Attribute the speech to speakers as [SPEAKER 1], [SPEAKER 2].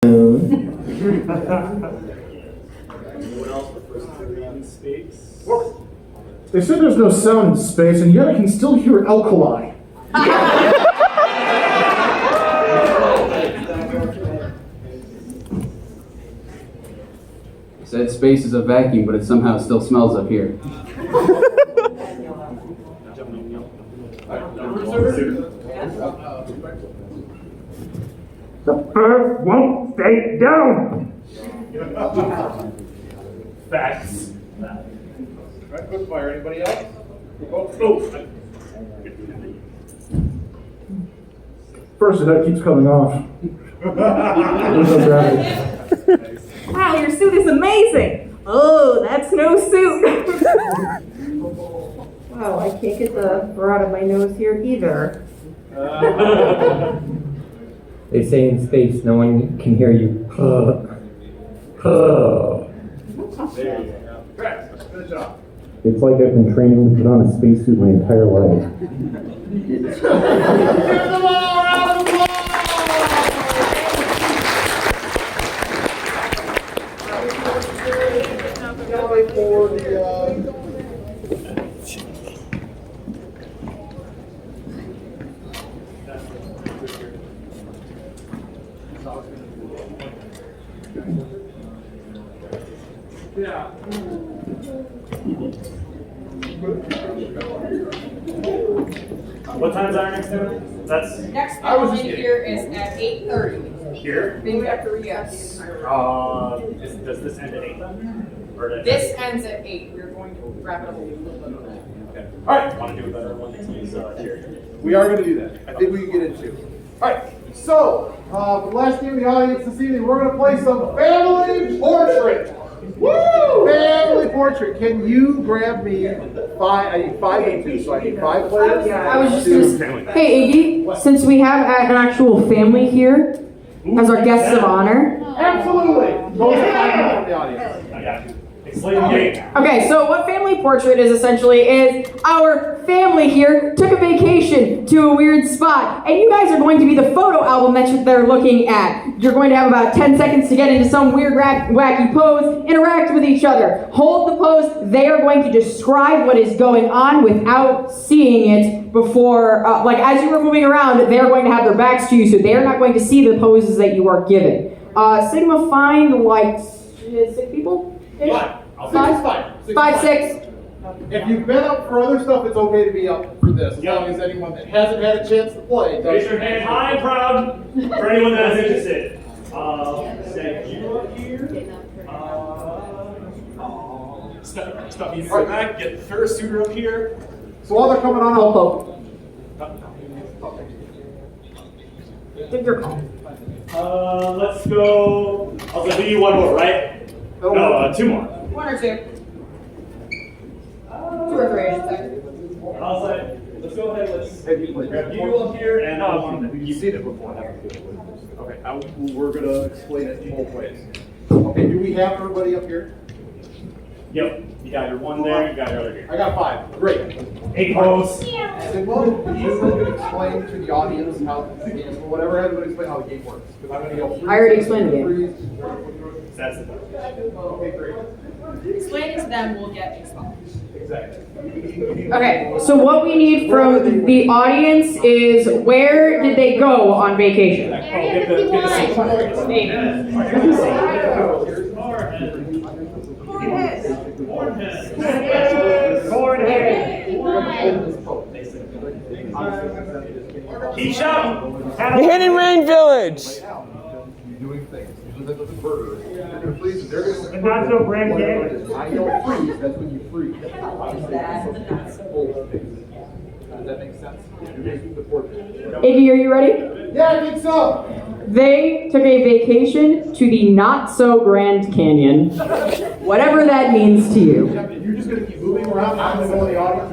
[SPEAKER 1] Anyone else prefers to be in space?
[SPEAKER 2] They said there's no sound in space, and yet I can still hear Alkali.
[SPEAKER 3] They said space is a vacuum, but it somehow still smells up here.
[SPEAKER 2] The bird won't stay down.
[SPEAKER 1] Facts.
[SPEAKER 4] Right, quick fire. Anybody else?
[SPEAKER 2] First, the head keeps coming off. There's no gravity.
[SPEAKER 5] Wow, your suit is amazing. Oh, that's no suit. Wow, I can't get the fur out of my nose here either.
[SPEAKER 6] They say in space no one can hear you.
[SPEAKER 4] There you go. Correct. Finish it off.
[SPEAKER 2] It's like I've been training to put on a spacesuit my entire life.
[SPEAKER 4] Give them all a round of applause! For the,
[SPEAKER 1] Yeah. What time's our next dinner? That's
[SPEAKER 7] Next
[SPEAKER 4] I was
[SPEAKER 7] one
[SPEAKER 4] just
[SPEAKER 7] in
[SPEAKER 4] kidding.
[SPEAKER 7] here is at 8:30.
[SPEAKER 1] here.
[SPEAKER 7] Victory, yes.
[SPEAKER 1] Does this end at 8 then? Or does
[SPEAKER 7] This ends at 8. We're going to wrap it up a little bit later.
[SPEAKER 1] Okay. All right. Want to do a better one next week's charity?
[SPEAKER 4] we are going to do that. I think we can get into it. All right. So, for the last game of the audience this evening, we're going to play some Family Portrait. Woo! Family Portrait. Can you grab me five? I need 5 and 2, so I need 5 players.
[SPEAKER 5] I was just gonna, hey Iggy, since we have an actual family here as our guests of honor.
[SPEAKER 4] Absolutely. Those are 5 people from the audience.
[SPEAKER 1] I got you. Explain the game.
[SPEAKER 5] Okay, so what Family Portrait is essentially is our family here took a vacation to a weird spot, and you guys are going to be the photo album that they're looking at. You're going to have about 10 seconds to get into some weird, wacky pose, interact with each other, hold the pose. They are going to describe what is going on without seeing it before, like as you were moving around, they are going to have their backs to you, so they are not going to see the poses that you are giving. Sigma find like 6 people? Five, 6.
[SPEAKER 4] If you've been up for other stuff, it's okay to be up for this, as long as anyone that hasn't had a chance to play.
[SPEAKER 1] Raise your hand high and proud for anyone that is interested. Say you up here. Stop you right back. Get the first suitor up here.
[SPEAKER 4] So while they're coming on up,
[SPEAKER 5] Take your call.
[SPEAKER 1] Let's go. I'll do you one more, right? No, 2 more.
[SPEAKER 7] 1 or 2. 2 or 3, I should say.
[SPEAKER 1] I'll say, let's go ahead. Let's
[SPEAKER 4] Have you played?
[SPEAKER 1] grab you up here and
[SPEAKER 4] You've seen it before, haven't you? Okay, we're going to explain it both ways. Okay, do we have everybody up here?
[SPEAKER 1] Yep. You got your one there. You got your other here.
[SPEAKER 4] I got 5. Great.
[SPEAKER 1] 8 pose.
[SPEAKER 4] Sigma, you would explain to the audience how the game, or whatever, everybody explain how the game works. Because I'm going to go 3.
[SPEAKER 5] I already explained the game.
[SPEAKER 1] That's it.
[SPEAKER 4] Okay, great.
[SPEAKER 7] Explaining to them will get expelled.
[SPEAKER 4] Exactly.
[SPEAKER 5] Okay, so what we need from the audience is where did they go on vacation?
[SPEAKER 1] Get the Keep shouting.
[SPEAKER 8] The Hidden Rain Village.
[SPEAKER 4] Doing things. Usually that's what the burger is. They're going to freeze. They're going to.
[SPEAKER 1] Not so brand new.
[SPEAKER 4] I know freeze. That's when you freeze. Obviously, it's full things. Does that make sense? You're making the portrait.
[SPEAKER 5] Iggy, are you ready?
[SPEAKER 4] Yeah, I think so.
[SPEAKER 5] They took a vacation to the not so Grand Canyon, whatever that means to you.
[SPEAKER 4] You're just going to keep moving around. I'm going to go in the audience.